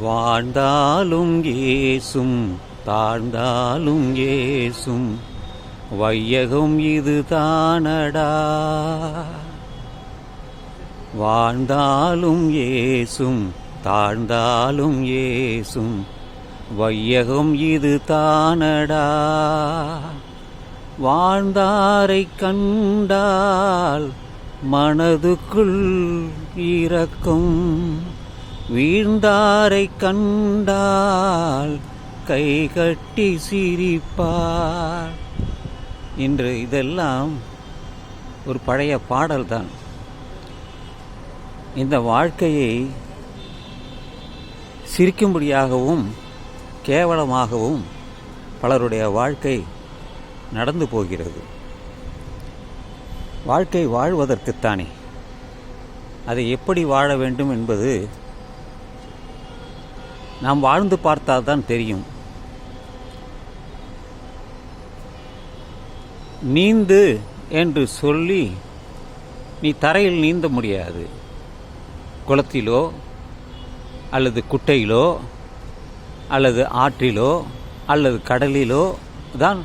வாழ்ந்தாலும் ஏசும் தாழ்ந்தாலும் ஏசும் வையகம் இது தானடா. வாழ்ந்தாலும் ஏசும் தாழ்ந்தாலும் ஏசும் வையகம் இது தானடா. வாழ்ந்தாரை கண்டால் மனதுக்குள் இரக்கம், வீழ்ந்தாரை கண்டால் கை கட்டி சிரிப்பார். இன்று இதெல்லாம் ஒரு பழைய பாடல்தான். இந்த வாழ்க்கையை சிரிக்கும்படியாகவும் கேவலமாகவும் பலருடைய வாழ்க்கை நடந்து போகிறது. வாழ்க்கை வாழ்வதற்குத்தானே. அதை எப்படி வாழ வேண்டும் என்பது நாம் வாழ்ந்து பார்த்தால்தான் தெரியும். நீந்து என்று சொல்லி நீ தரையில் நீந்த முடியாது. குளத்திலோ அல்லது குட்டையிலோ அல்லது ஆற்றிலோ அல்லது கடலிலோ தான்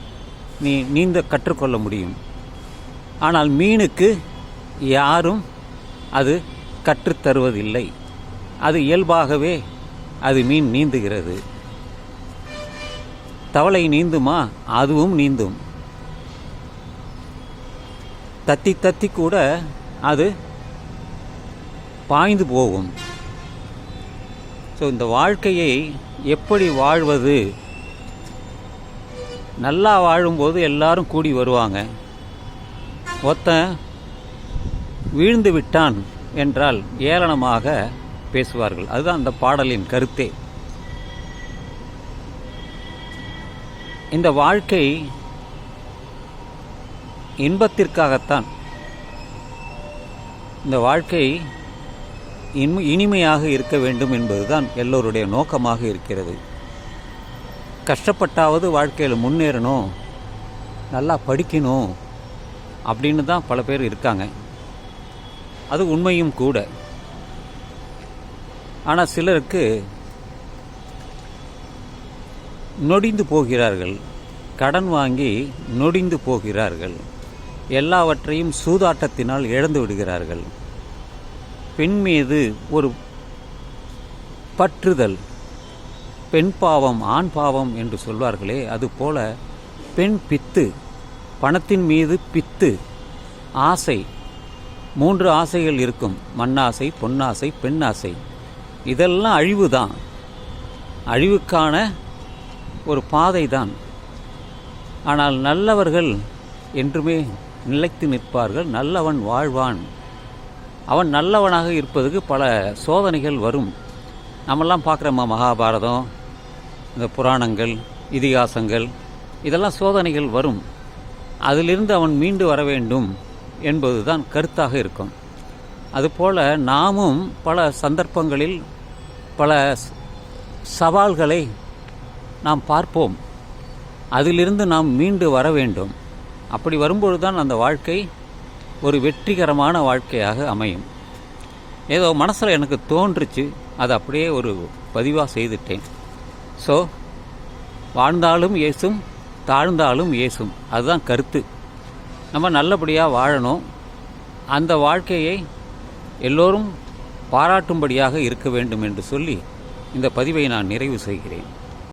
நீ நீந்த கற்றுக்கொள்ள முடியும். ஆனால் மீனுக்கு யாரும் அது கற்றுத்தருவதில்லை. அது இயல்பாகவே அது மீன் நீந்துகிறது. தவளை நீந்துமா? அதுவும் நீந்தும். தத்தி தத்தி கூட அது பாய்ந்து போகும். ஸோ இந்த வாழ்க்கையை எப்படி வாழ்வது? நல்லா வாழும்போது எல்லாரும் கூடி வருவாங்க. ஒருத்தன் வீழ்ந்து விட்டான் என்றால் ஏளனமாக பேசுவார்கள். அதுதான் அந்த பாடலின் கருத்தே. இந்த வாழ்க்கை இன்பத்திற்காகத்தான். இந்த வாழ்க்கை இனிமையாக இருக்க வேண்டும் என்பதுதான் எல்லோருடைய நோக்கமாக இருக்கிறது. கஷ்டப்பட்டாவது வாழ்க்கையில் முன்னேறணும், நல்லா படிக்கணும் அப்படின்னு தான் பல பேர் இருக்காங்க. அது உண்மையும் கூட. ஆனால் சிலருக்கு நொடிந்து போகிறார்கள். கடன் வாங்கி நொடிந்து போகிறார்கள். எல்லாவற்றையும் சூதாட்டத்தினால் இழந்து விடுகிறார்கள். பெண் மீது ஒரு பற்றுதல், பெண் பாவம் ஆண் பாவம் என்று சொல்வார்களே, அதுபோல பெண் பித்து, பணத்தின் மீது பித்து, ஆசை. 3 ஆசைகள் இருக்கும்: மண்ணாசை, பொன்னாசை, பெண்ணாசை. இதெல்லாம் அழிவு தான். அழிவுக்கான ஒரு பாதை தான். ஆனால் நல்லவர்கள் என்றுமே நிலைத்து நிற்பார்கள். நல்லவன் வாழ்வான். அவன் நல்லவனாக இருப்பதுக்கு பல சோதனைகள் வரும். நம்மெல்லாம் பார்க்குறோமா, மகாபாரதம், இந்த புராணங்கள், இதிகாசங்கள், இதெல்லாம் சோதனைகள் வரும். அதிலிருந்து அவன் மீண்டு வர வேண்டும் என்பதுதான் கருத்தாக இருக்கும். அதுபோல் நாமும் பல சந்தர்ப்பங்களில் பல சவால்களை நாம் பார்ப்போம். அதிலிருந்து நாம் மீண்டு வர வேண்டும். அப்படி வரும்பொழுது தான் அந்த வாழ்க்கை ஒரு வெற்றிகரமான வாழ்க்கையாக அமையும். ஏதோ மனசில் எனக்கு தோன்றுச்சு, அதை அப்படியே ஒரு பதிவாக செய்துட்டேன். ஸோ வாழ்ந்தாலும் ஏசும் தாழ்ந்தாலும் ஏசும், அதுதான் கருத்து. நம்ம நல்லபடியாக வாழணும். அந்த வாழ்க்கையை எல்லோரும் பாராட்டும்படியாக இருக்க வேண்டும் என்று சொல்லி இந்த பதிவை நான் நிறைவு செய்கிறேன்.